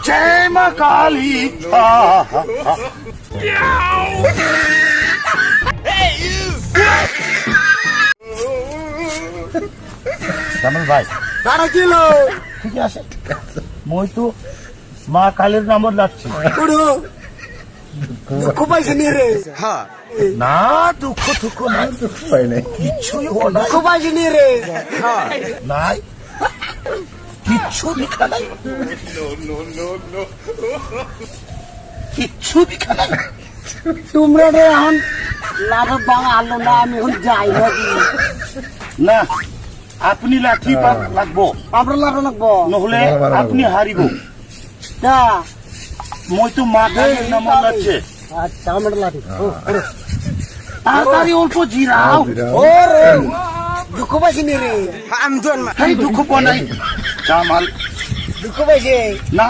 জয় মা কালী। জামাল ভাই তারা কিলো ঠিক আছে, মই তো মা কালীর নাম লাগছি পুরো দুঃখ পাইছে নি রে? না, দুঃখ দুঃখ নাই, কিছুই দুঃখ পাইছে নি রে? নাই, কিচ্ছু দেখা নাই, কিচ্ছু দেখা নাই। তোমরা রে এখন লাভ বাংলা আলো না, আমি এখন যাই নাকি? না, আপনি লাঠি লাগবো, আমরা লাভ লাগবো নহলে আপনি হারিব। তা মই তো মা কালীর নাম লাগছে। আচ্ছা আমরা লাভ তাড়াতাড়ি অল্প জিরাও। ওরে দুঃখ পাইছে নি রে? দুঃখ পাই নাই জামাল, দুঃখ পাইছে না